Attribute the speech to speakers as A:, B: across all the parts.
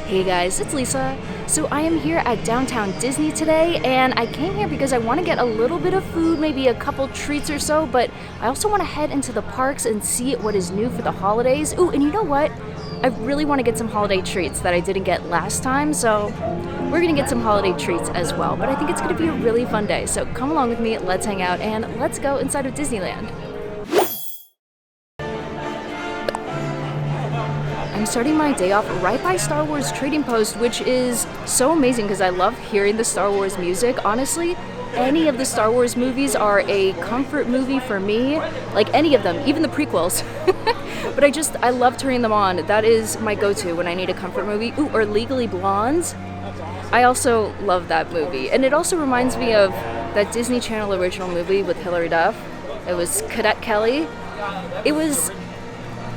A: Hey guys, it's Lisa. So I am here at downtown Disney today, and I came here because I want to get a little bit of food, maybe a couple treats or so, but I also want to head into the parks and see what is new for the holidays. Ooh, and you know what? I really want to get some holiday treats that I didn't get last time, so we're gonna get some holiday treats as well. But I think it's gonna be a really fun day, so come along with me, let's hang out, and let's go inside of Disneyland. I'm starting my day off right by Star Wars Trading Post, which is so amazing because I love hearing the Star Wars music. Honestly, any of the Star Wars movies are a comfort movie for me, like any of them, even the prequels. But I love turning them on. That is my go-to when I need a comfort movie. Ooh, or Legally Blonde. I also love that movie. And it also reminds me of that Disney Channel original movie with Hilary Duff. It was Cadet Kelly. It was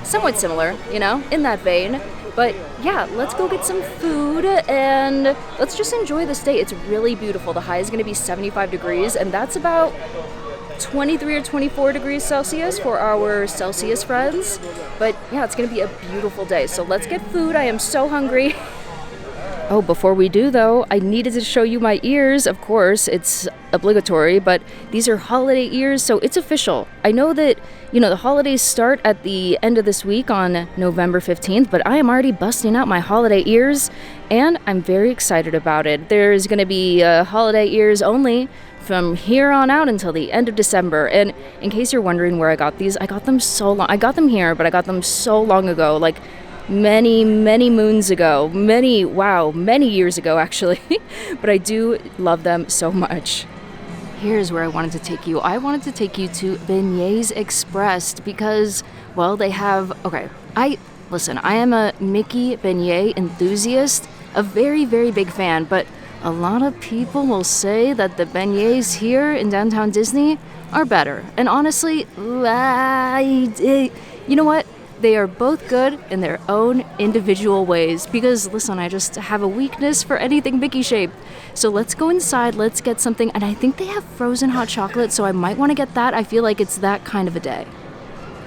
A: somewhat similar, in that vein. But yeah, let's go get some food and let's just enjoy this day. It's really beautiful. The high is going to be 75 degrees, and that's about 23 or 24 degrees Celsius for our Celsius friends. But yeah, it's going to be a beautiful day. So let's get food. I am so hungry. Oh, before we do though, I needed to show you my ears. Of course, it's obligatory, but these are holiday ears, so it's official. I know that, the holidays start at the end of this week on November 15th, but I am already busting out my holiday ears, and I'm very excited about it. There's going to be holiday ears only from here on out until the end of December. And in case you're wondering where I got these, I got them so long. I got them here, but I got them so long ago, like many moons ago, many years ago actually. But I do love them so much. Here's where I wanted to take you. I wanted to take you to Beignets Express because, well, they have, I am a Mickey beignet enthusiast, a very, very big fan, but a lot of people will say that the beignets here in downtown Disney are better. And honestly, you know what? They are both good in their own individual ways because, listen, I just have a weakness for anything Mickey shaped. So let's go inside, let's get something, and I think they have frozen hot chocolate, so I might want to get that. I feel like it's that kind of a day.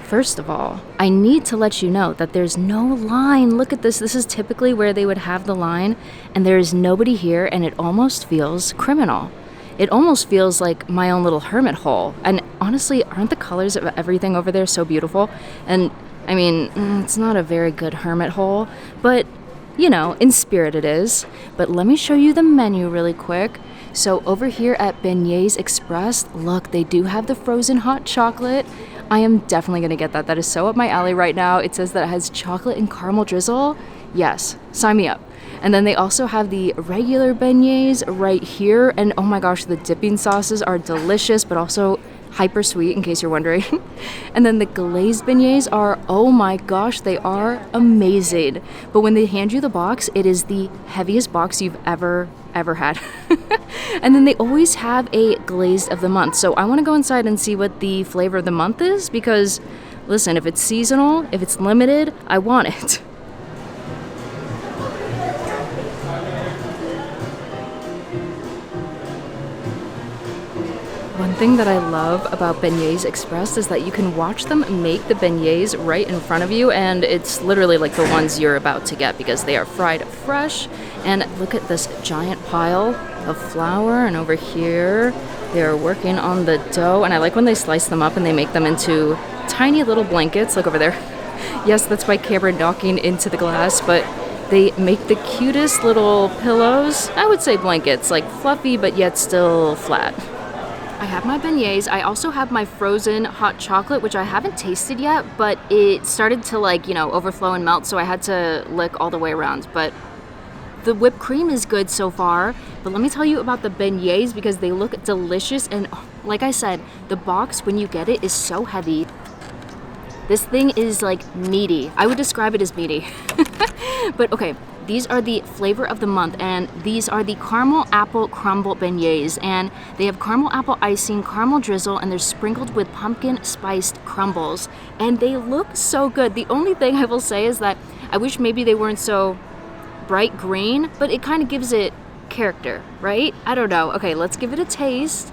A: First of all, I need to let you know that there's no line. Look at this. This is typically where they would have the line, and there is nobody here, and it almost feels criminal. It almost feels like my own little hermit hole. And honestly, aren't the colors of everything over there so beautiful? And I mean, it's not a very good hermit hole, but, in spirit it is. But let me show you the menu really quick. So over here at Beignets Express, look, they do have the frozen hot chocolate. I am definitely going to get that. That is so up my alley right now. It says that it has chocolate and caramel drizzle. Yes, sign me up. And then they also have the regular beignets right here. And oh my gosh, the dipping sauces are delicious, but also hyper sweet, in case you're wondering. And then the glazed beignets are, oh my gosh, they are amazing. But when they hand you the box, it is the heaviest box you've ever had. And then they always have a glazed of the month. So I want to go inside and see what the flavor of the month is because, listen, if it's seasonal, if it's limited, I want it. One thing that I love about Beignets Express is that you can watch them make the beignets right in front of you, and it's literally like the ones you're about to get because they are fried fresh. And look at this giant pile of flour, and over here they're working on the dough, and I like when they slice them up and they make them into tiny little blankets. Look over there. Yes, that's my camera knocking into the glass, but they make the cutest little pillows. I would say blankets, like fluffy but yet still flat. I have my beignets. I also have my frozen hot chocolate, which I haven't tasted yet, but it started to overflow and melt, so I had to lick all the way around. But the whipped cream is good so far. But let me tell you about the beignets because they look delicious. And like I said, the box, when you get it, is so heavy. This thing is like meaty. I would describe it as meaty. But okay, these are the flavor of the month, and these are the caramel apple crumble beignets, and they have caramel apple icing, caramel drizzle, and they're sprinkled with pumpkin spiced crumbles, and they look so good. The only thing I will say is that I wish maybe they weren't so bright green, but it kind of gives it character, right? I don't know. Okay, let's give it a taste.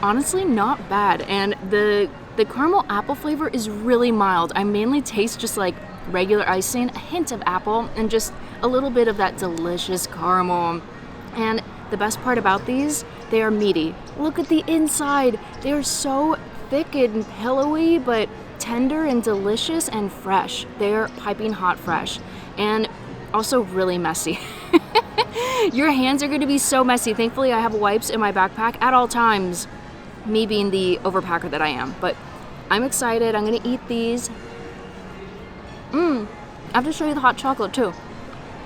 A: Honestly, not bad, and the caramel apple flavor is really mild. I mainly taste just like regular icing, a hint of apple, and just a little bit of that delicious caramel. And the best part about these, they are meaty. Look at the inside. They are so thick and pillowy, but tender and delicious and fresh. They're piping hot fresh. And also really messy. Your hands are going to be so messy. Thankfully, I have wipes in my backpack at all times, me being the overpacker that I am. But I'm excited. I'm going to eat these. I have to show you the hot chocolate too.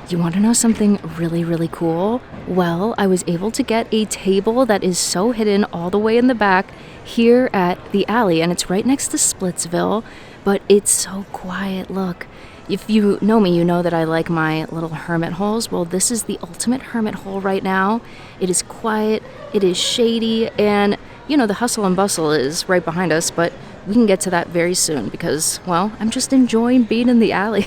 A: You want to know something really, really cool? Well, I was able to get a table that is so hidden all the way in the back here at the alley, and it's right next to Splitsville, but it's so quiet. Look, if you know me, you know that I like my little hermit holes. Well, this is the ultimate hermit hole right now. It is quiet, it is shady, and you know, the hustle and bustle is right behind us, but we can get to that very soon because, well, I'm just enjoying being in the alley.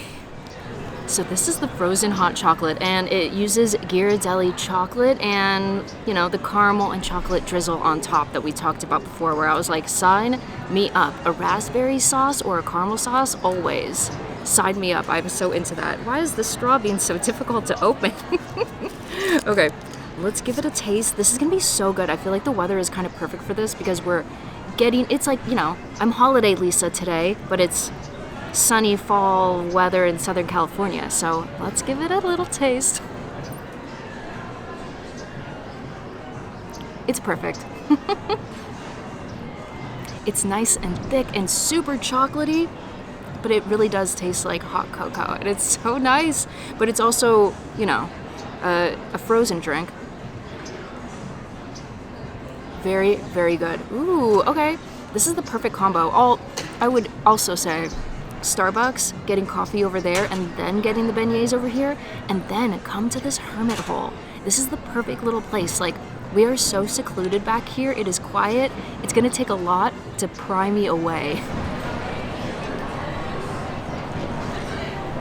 A: So this is the frozen hot chocolate, and it uses Ghirardelli chocolate and, you know, the caramel and chocolate drizzle on top that we talked about before, where I was like, sign me up. A raspberry sauce or a caramel sauce, always. Sign me up. I'm so into that. Why is the straw being so difficult to open? Okay, let's give it a taste. This is gonna be so good. I feel like the weather is kind of perfect for this because we're getting, it's like, you know, I'm holiday Lisa today, but it's sunny fall weather in Southern California, so let's give it a little taste. It's perfect. It's nice and thick and super chocolatey, but it really does taste like hot cocoa, and it's so nice, but it's also, you know, a frozen drink. Very, very good. Ooh, okay. This is the perfect combo. I would also say Starbucks, getting coffee over there, and then getting the beignets over here, and then come to this hermit hole. This is the perfect little place. Like, we are so secluded back here. It is quiet. It's gonna take a lot to pry me away.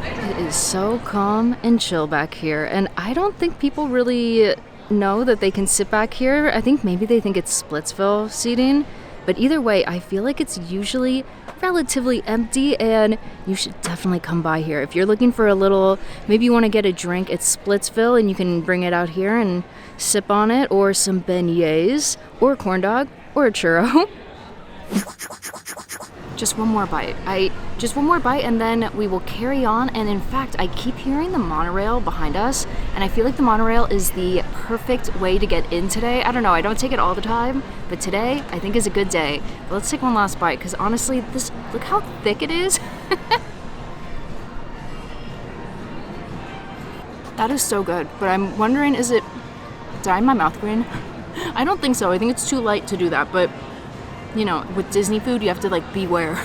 A: It is so calm and chill back here, and I don't think people really know that they can sit back here. I think maybe they think it's Splitsville seating, but either way, I feel like it's usually relatively empty, and you should definitely come by here. If you're looking for a little, maybe you want to get a drink at Splitsville and you can bring it out here and sip on it, or some beignets, or a corn dog, or a churro. Just one more bite. Just one more bite, and then we will carry on. And in fact, I keep hearing the monorail behind us, and I feel like the monorail is the perfect way to get in today. I don't know, I don't take it all the time, but today I think is a good day. But let's take one last bite, because honestly, look how thick it is. That is so good, but I'm wondering, did I dye my mouth green? I don't think so. I think it's too light to do that, but you know, with Disney food, you have to like beware.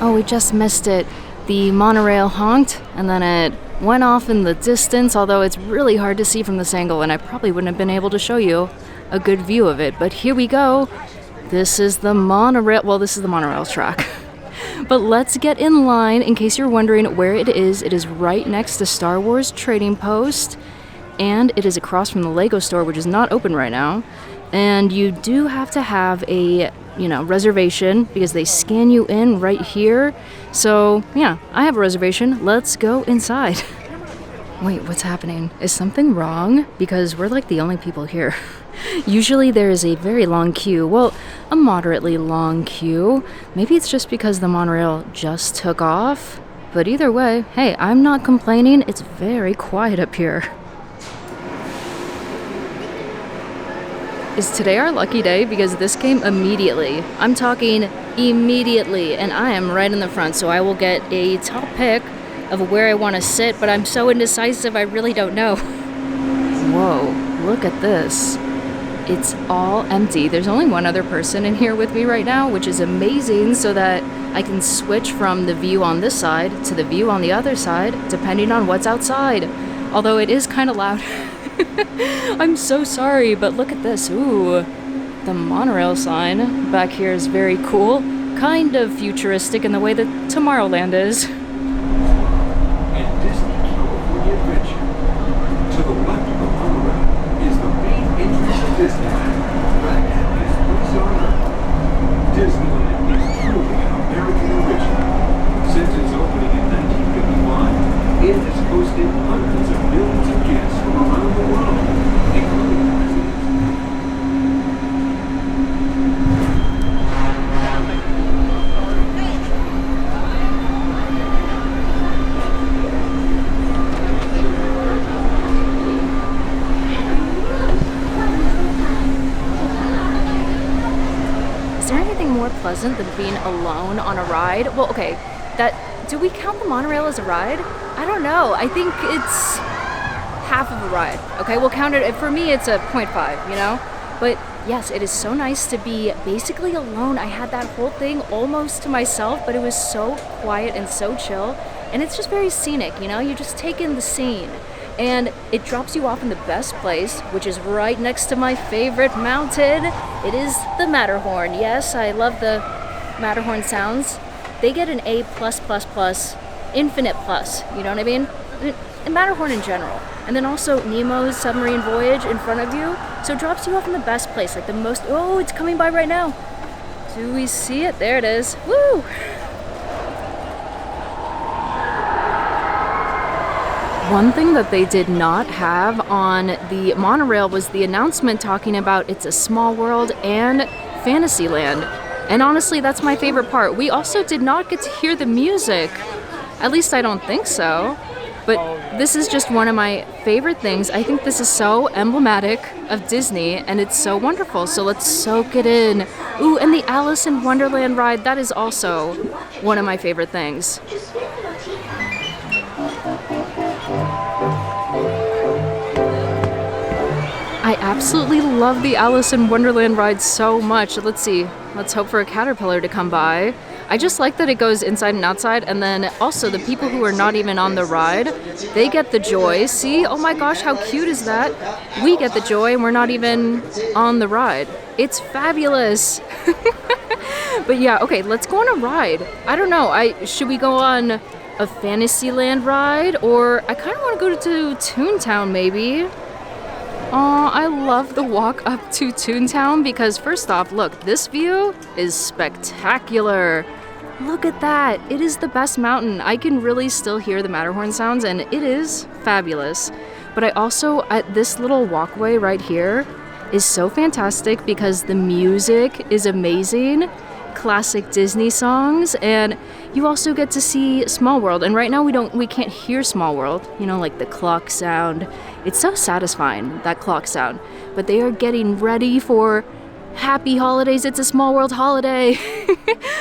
A: Oh, we just missed it. The monorail honked, and then it went off in the distance, although it's really hard to see from this angle, and I probably wouldn't have been able to show you a good view of it. But here we go. This is the monorail. Well, this is the monorail track. But let's get in line. In case you're wondering where it is right next to Star Wars Trading Post, and it is across from the Lego store, which is not open right now. And you do have to have a, you know, reservation because they scan you in right here. So yeah, I have a reservation. Let's go inside. Wait, what's happening? Is something wrong? Because we're like the only people here. Usually there is a very long queue. Well, a moderately long queue. Maybe it's just because the monorail just took off. But either way, hey, I'm not complaining. It's very quiet up here. Is today our lucky day? Because this came immediately. I'm talking immediately, and I am right in the front, so I will get a top pick of where I want to sit, but I'm so indecisive, I really don't know. Whoa, look at this. It's all empty. There's only one other person in here with me right now, which is amazing, so that I can switch from the view on this side to the view on the other side, depending on what's outside. Although it is kind of loud. I'm so sorry, but look at this. Ooh, the monorail sign back here is very cool. Kind of futuristic in the way that Tomorrowland is.
B: And Disney California Adventure. To the left of the monorail is the main entrance to Disneyland. Right now is Lisaland. Disneyland is truly an American origin. Since its opening in 1951, it has hosted hundreds of millions of guests from around the world, including presidents.
A: More pleasant than being alone on a ride? Well, okay, do we count the monorail as a ride? I don't know. I think it's half of a ride. Okay, we'll count it. For me, it's a 0.5, you know? But yes, it is so nice to be basically alone. I had that whole thing almost to myself, but it was so quiet and so chill. And it's just very scenic, you know? You just take in the scene. And it drops you off in the best place, which is right next to my favorite mountain. It is the Matterhorn. Yes, I love the Matterhorn sounds. They get an A+++, infinite plus, you know what I mean? And Matterhorn in general. And then also Nemo's submarine voyage in front of you. So it drops you off in the best place, like the most, oh, it's coming by right now. Do we see it? There it is. Woo! One thing that they did not have on the monorail was the announcement talking about It's a Small World and Fantasyland. And honestly, that's my favorite part. We also did not get to hear the music. At least I don't think so. But this is just one of my favorite things. I think this is so emblematic of Disney and it's so wonderful. So let's soak it in. Ooh, and the Alice in Wonderland ride, that is also one of my favorite things. I absolutely love the Alice in Wonderland ride so much. Let's see. Let's hope for a caterpillar to come by. I just like that it goes inside and outside, and then also the people who are not even on the ride, they get the joy. See? Oh my gosh, how cute is that? We get the joy and we're not even on the ride. It's fabulous. But yeah, okay, let's go on a ride. I don't know. Should we go on a Fantasyland ride? Or I kind of want to go to Toontown maybe. Oh, I love the walk up to Toontown because first off, look, this view is spectacular. Look at that. It is the best mountain. I can really still hear the Matterhorn sounds and it is fabulous. But I also, at this little walkway right here is so fantastic because the music is amazing. Classic Disney songs, and you also get to see Small World. And right now we can't hear Small World, you know, like the clock sound. It's so satisfying, that clock sound. But they are getting ready for happy holidays. It's a Small World holiday.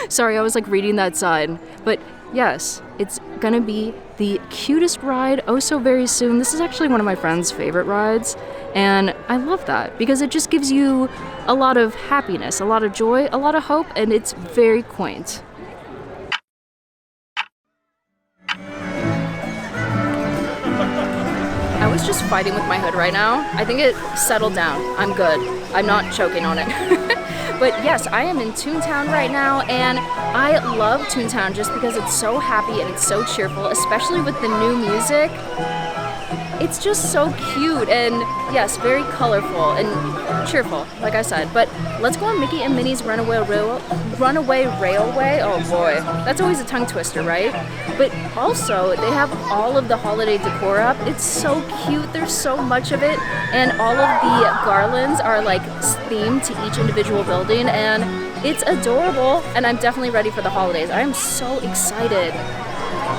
A: Sorry, I was like reading that sign. But yes, it's gonna be the cutest ride oh so very soon. This is actually one of my friend's favorite rides, and I love that because it just gives you a lot of happiness, a lot of joy, a lot of hope, and it's very quaint. I was just fighting with my hood right now. I think it settled down. I'm good. I'm not choking on it. But yes, I am in Toontown right now, and I love Toontown just because it's so happy and it's so cheerful, especially with the new music. It's just so cute and, yes, very colorful and cheerful, like I said. But let's go on Mickey and Minnie's Runaway Railway. Oh boy, that's always a tongue twister, right? But also, they have all of the holiday decor up. It's so cute. There's so much of it. And all of the garlands are like themed to each individual building. And it's adorable. And I'm definitely ready for the holidays. I am so excited.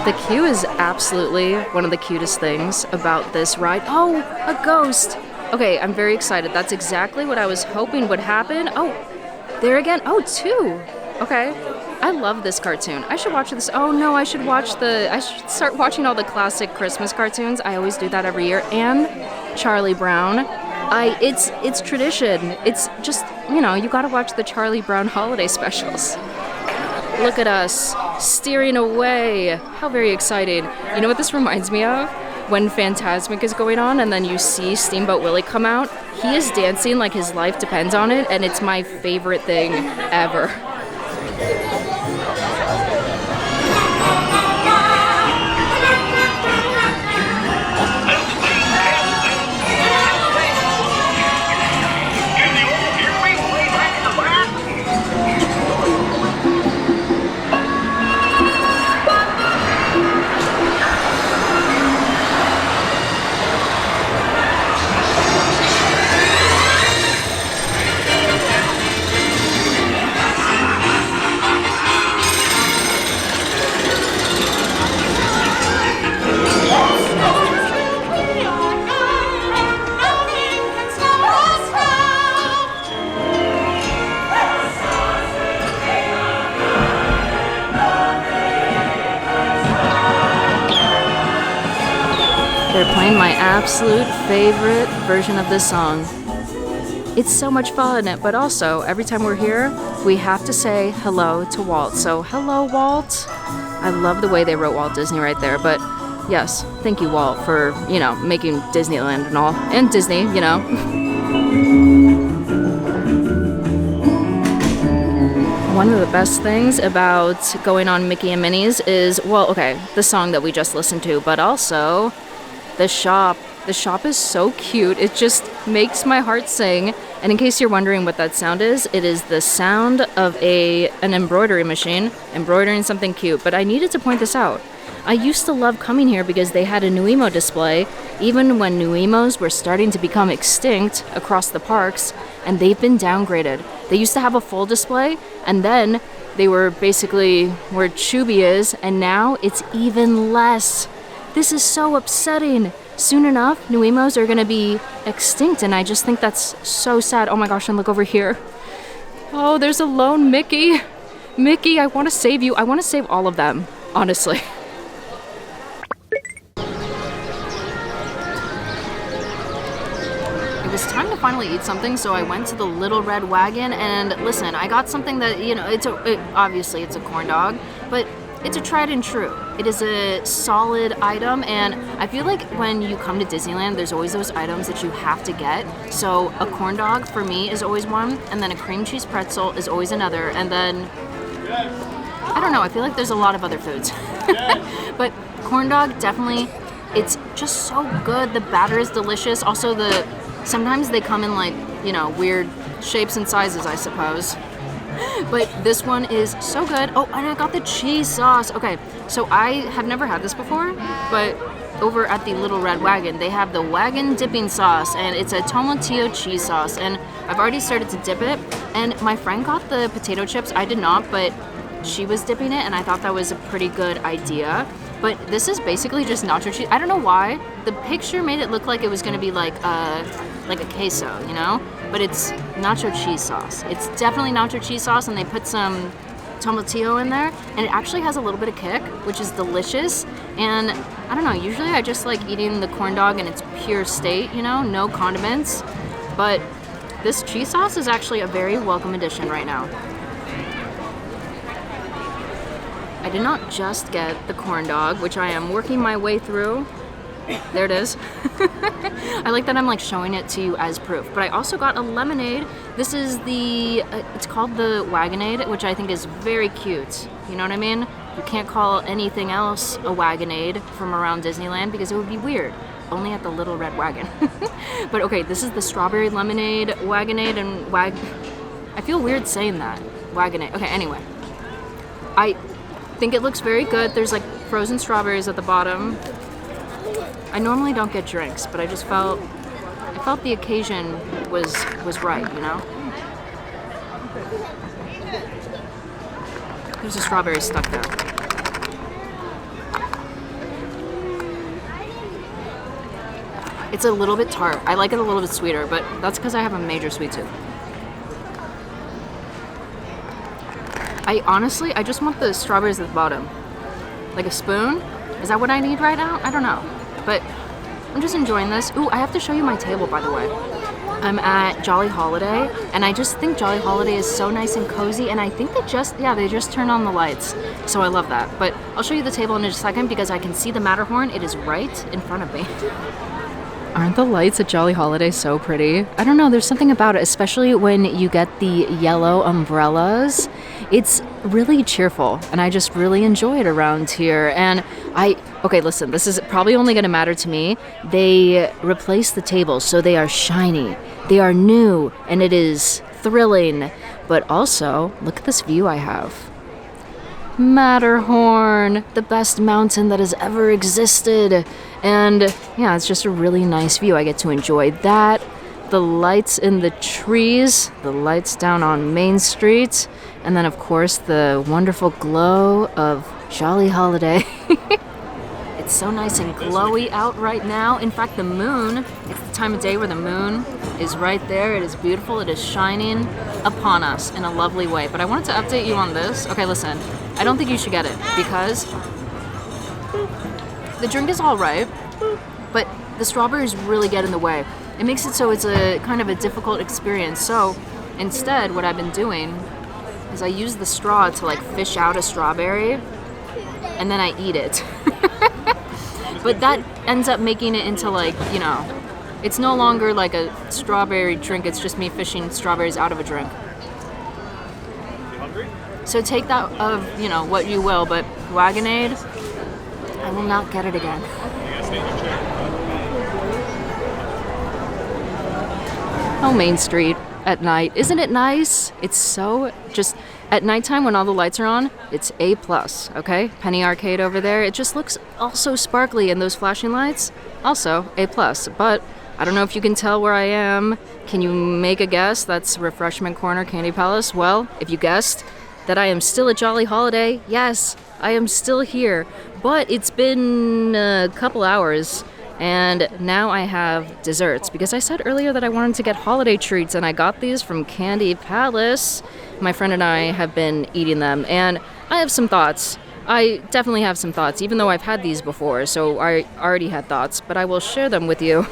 A: The queue is absolutely one of the cutest things about this ride. Oh, a ghost. Okay, I'm very excited. That's exactly what I was hoping would happen. Oh, there again. Oh, two. Okay. I love this cartoon. I should watch this. Oh no, I should start watching all the classic Christmas cartoons. I always do that every year. And Charlie Brown. It's tradition. It's just, you know, you gotta watch the Charlie Brown holiday specials. Look at us, steering away. How very exciting. You know what this reminds me of? When Fantasmic is going on and then you see Steamboat Willie come out, he is dancing like his life depends on it, and it's my favorite thing ever. They're playing my absolute favorite version of this song. It's so much fun, but also, every time we're here, we have to say hello to Walt. So, hello, Walt. I love the way they wrote Walt Disney right there, but yes, thank you, Walt, for, making Disneyland and all, and Disney, One of the best things about going on Mickey and Minnie's is, well, okay, the song that we just listened to, but also the shop. The shop is so cute. It just makes my heart sing. And in case you're wondering what that sound is, it is the sound of an embroidery machine embroidering something cute. But I needed to point this out. I used to love coming here because they had a Nuemo display, even when Nuemos were starting to become extinct across the parks, and they've been downgraded. They used to have a full display, and then they were basically where Chubby is, and now it's even less. This is so upsetting. Soon enough, Nuemos are going to be extinct, and I just think that's so sad. Oh my gosh, and look over here. Oh, there's a lone Mickey. Mickey, I want to save you. I want to save all of them, honestly. It was time to finally eat something, so I went to the Little Red Wagon, and listen, I got something that, obviously it's a corn dog, but it's a tried and true. It is a solid item, and I feel like when you come to Disneyland, there's always those items that you have to get. So a corn dog for me is always one, and then a cream cheese pretzel is always another, and then, I don't know, I feel like there's a lot of other foods. But corn dog, definitely, it's just so good. The batter is delicious. Also, sometimes they come in like, weird shapes and sizes, I suppose. But this one is so good. Oh, and I got the cheese sauce. Okay, so I have never had this before, but over at the Little Red Wagon, they have the Wagon dipping sauce, and it's a Tomatillo cheese sauce, and I've already started to dip it, and my friend got the potato chips. I did not, but she was dipping it, and I thought that was a pretty good idea. But this is basically just nacho cheese. I don't know why. The picture made it look like it was going to be like a queso, But it's nacho cheese sauce. It's definitely nacho cheese sauce, and they put some tomatillo in there, and it actually has a little bit of kick, which is delicious. And I don't know, usually I just like eating the corn dog in its pure state, no condiments. But this cheese sauce is actually a very welcome addition right now. I did not just get the corn dog, which I am working my way through. There it is. I like that I'm showing it to you as proof. But I also got a lemonade. This is it's called the Wagonade, which I think is very cute. You know what I mean? You can't call anything else a Wagonade from around Disneyland because it would be weird. Only at the Little Red Wagon. But okay, this is the strawberry lemonade, Wagonade, and I feel weird saying that. Wagonade. Okay, anyway. I think it looks very good. There's frozen strawberries at the bottom. I normally don't get drinks, but I felt the occasion was right, There's a strawberry stuck there. It's a little bit tart. I like it a little bit sweeter, but that's because I have a major sweet tooth. I just want the strawberries at the bottom. Like a spoon? Is that what I need right now? I don't know. But I'm just enjoying this. Ooh, I have to show you my table, by the way. I'm at Jolly Holiday, and I just think Jolly Holiday is so nice and cozy, and I think they just turned on the lights. So I love that. But I'll show you the table in a second because I can see the Matterhorn. It is right in front of me. Aren't the lights at Jolly Holiday so pretty? I don't know, there's something about it, especially when you get the yellow umbrellas. It's really cheerful, and I just really enjoy it around here. And okay, listen, this is probably only going to matter to me. They replaced the tables, so they are shiny, they are new, and it is thrilling. But also, look at this view I have. Matterhorn, the best mountain that has ever existed. And yeah, it's just a really nice view. I get to enjoy that, the lights in the trees, the lights down on Main Street, and then of course the wonderful glow of Jolly Holiday. It's so nice and glowy out right now. In fact, the moon, it's the time of day where the moon is right there. It is beautiful. It is shining upon us in a lovely way. But I wanted to update you on this. Okay, listen, I don't think you should get it because the drink is all right, but the strawberries really get in the way. It makes it so it's a kind of a difficult experience. So instead, what I've been doing is I use the straw to like fish out a strawberry, and then I eat it. But that ends up making it into like, you know, it's no longer like a strawberry drink, it's just me fishing strawberries out of a drink. So take that of, you know, what you will, but Wagonade, I will not get it again. Oh, Main Street at night. Isn't it nice? It's so just at nighttime when all the lights are on, it's A+, okay? Penny Arcade over there, it just looks all so sparkly, and those flashing lights, also A+. But I don't know if you can tell where I am. Can you make a guess? That's Refreshment Corner, Candy Palace. Well, if you guessed that I am still at Jolly Holiday, yes, I am still here. But it's been a couple hours, and now I have desserts, because I said earlier that I wanted to get holiday treats, and I got these from Candy Palace. My friend and I have been eating them, and I have some thoughts. I definitely have some thoughts, even though I've had these before, so I already had thoughts, but I will share them with you.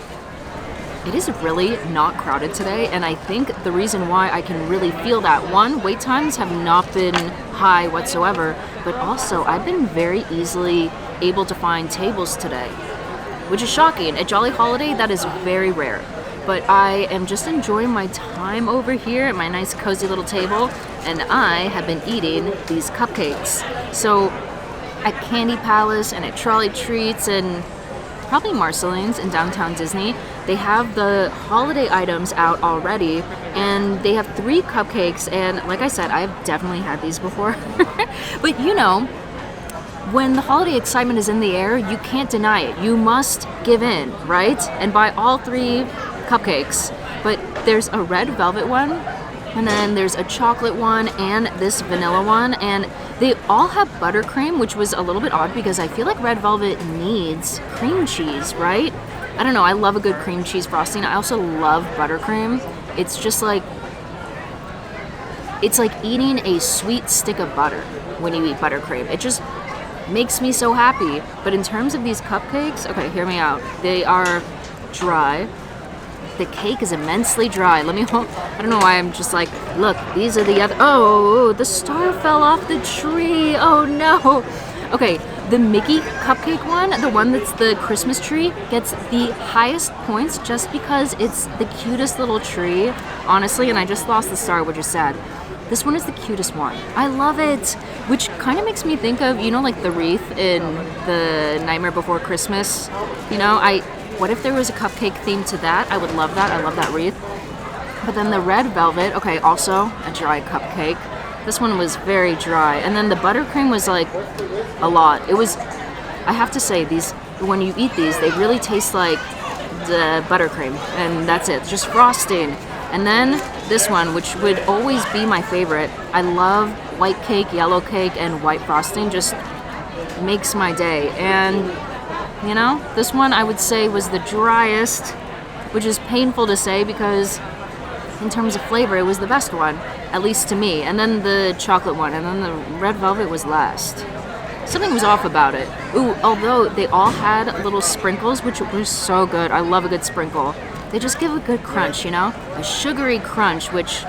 A: It is really not crowded today, and I think the reason why I can really feel that, one, wait times have not been high whatsoever, but also I've been very easily able to find tables today, which is shocking. At Jolly Holiday, that is very rare. But I am just enjoying my time over here at my nice cozy little table, and I have been eating these cupcakes. So at Candy Palace and at Trolley Treats and probably Marceline's in downtown Disney, they have the holiday items out already, and they have 3 cupcakes, and like I said, I've definitely had these before. But you know, when the holiday excitement is in the air, you can't deny it. You must give in, right? And buy all 3 cupcakes. But there's a red velvet one, and then there's a chocolate one, and this vanilla one, and they all have buttercream, which was a little bit odd because I feel like red velvet needs cream cheese, right? I don't know, I love a good cream cheese frosting. I also love buttercream. It's just like, it's like eating a sweet stick of butter when you eat buttercream. It just makes me so happy. But in terms of these cupcakes, okay, hear me out. They are dry. The cake is immensely dry. Let me hold. I don't know why I'm just like, look, these are the other. Oh, the star fell off the tree. Oh no. Okay, the Mickey cupcake one, the one that's the Christmas tree, gets the highest points just because it's the cutest little tree, honestly, and I just lost the star, which is sad. This one is the cutest one. I love it, which kind of makes me think of, you know, like the wreath in the Nightmare Before Christmas. You know, what if there was a cupcake theme to that? I would love that. I love that wreath. But then the red velvet, okay, also a dry cupcake. This one was very dry. And then the buttercream was like a lot. It was, I have to say, these, when you eat these, they really taste like the buttercream. And that's it, just frosting. And then this one, which would always be my favorite. I love white cake, yellow cake, and white frosting. Just makes my day. And, you know, this one I would say was the driest, which is painful to say because in terms of flavor, it was the best one, at least to me. And then the chocolate one, and then the red velvet was last. Something was off about it. Ooh, although they all had little sprinkles, which were so good. I love a good sprinkle. They just give a good crunch, you know? A sugary crunch, which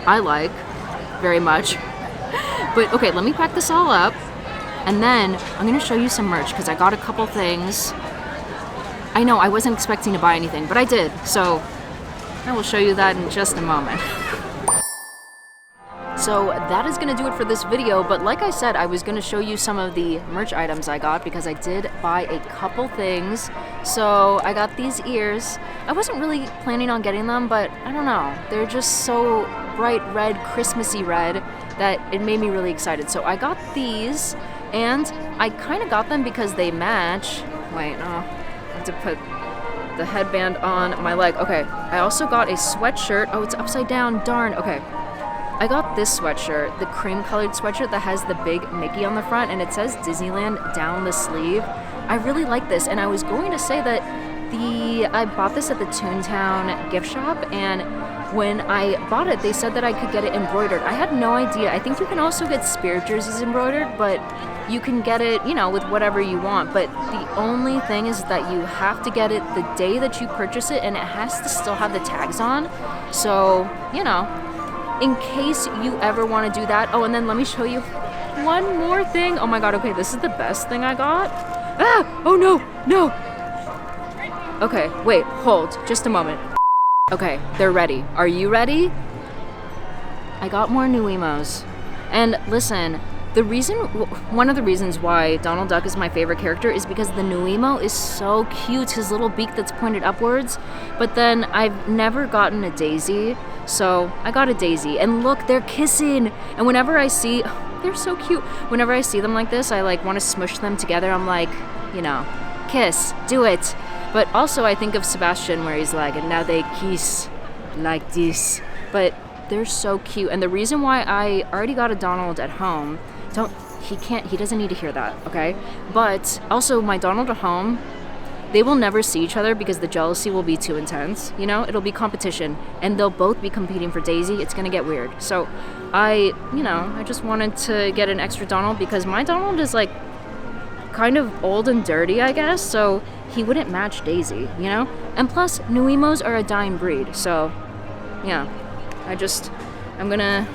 A: I like very much. But okay, let me pack this all up, and then I'm gonna show you some merch because I got a couple things. I know I wasn't expecting to buy anything, but I did, so I will show you that in just a moment. So that is going to do it for this video, but like I said, I was going to show you some of the merch items I got because I did buy a couple things. So I got these ears. I wasn't really planning on getting them, but I don't know. They're just so bright red, Christmassy red, that it made me really excited. So I got these, and I kind of got them because they match. Wait, no, I have to put the headband on my leg. Okay, I also got a sweatshirt. Oh, it's upside down, darn. Okay. I got this sweatshirt, the cream-colored sweatshirt that has the big Mickey on the front, and it says Disneyland down the sleeve. I really like this, and I was going to say that I bought this at the Toontown gift shop, and when I bought it, they said that I could get it embroidered. I had no idea. I think you can also get Spirit jerseys embroidered, but you can get it, you know, with whatever you want. But the only thing is that you have to get it the day that you purchase it, and it has to still have the tags on. So, you know, in case you ever want to do that. Oh, and then let me show you one more thing. Oh my god, okay, this is the best thing I got. Ah! Oh no, no! Okay, wait, hold, just a moment. Okay, they're ready. Are you ready? I got more new emos. And listen, one of the reasons why Donald Duck is my favorite character is because the new emo is so cute, his little beak that's pointed upwards. But then I've never gotten a Daisy, so I got a Daisy. And look, they're kissing. And whenever I see, they're so cute. Whenever I see them like this, I like want to smush them together. I'm like, you know, kiss, do it. But also I think of Sebastian where he's like, and now they kiss like this. But they're so cute. And the reason why I already got a Donald at home, he doesn't need to hear that, okay? But also my Donald at home, they will never see each other because the jealousy will be too intense, you know? It'll be competition and they'll both be competing for Daisy. It's gonna get weird. So I just wanted to get an extra Donald because my Donald is like kind of old and dirty, I guess, so he wouldn't match Daisy, you know? And plus, new emos are a dying breed, so yeah, I'm gonna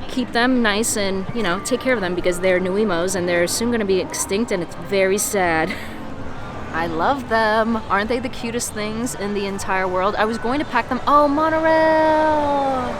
A: keep them nice and, you know, take care of them because they're new emos and they're soon gonna be extinct and it's very sad. I love them. Aren't they the cutest things in the entire world? I was going to pack them. Oh, Monorail!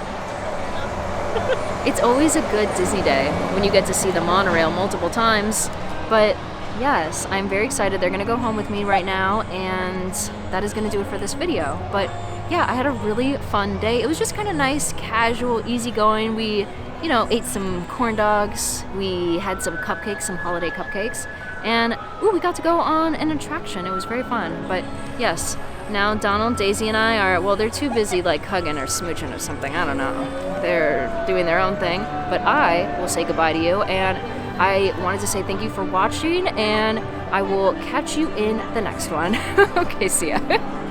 A: It's always a good Disney day when you get to see the Monorail multiple times. But yes, I'm very excited. They're gonna go home with me right now, and that is gonna do it for this video. But yeah, I had a really fun day. It was just kind of nice, casual, easygoing. We, you know, ate some corn dogs. We had some cupcakes, some holiday cupcakes. And, ooh, we got to go on an attraction. It was very fun. But yes, now Donald, Daisy, and I are, well, they're too busy like hugging or smooching or something. I don't know. They're doing their own thing. But I will say goodbye to you. And I wanted to say thank you for watching. And I will catch you in the next one. Okay, see ya.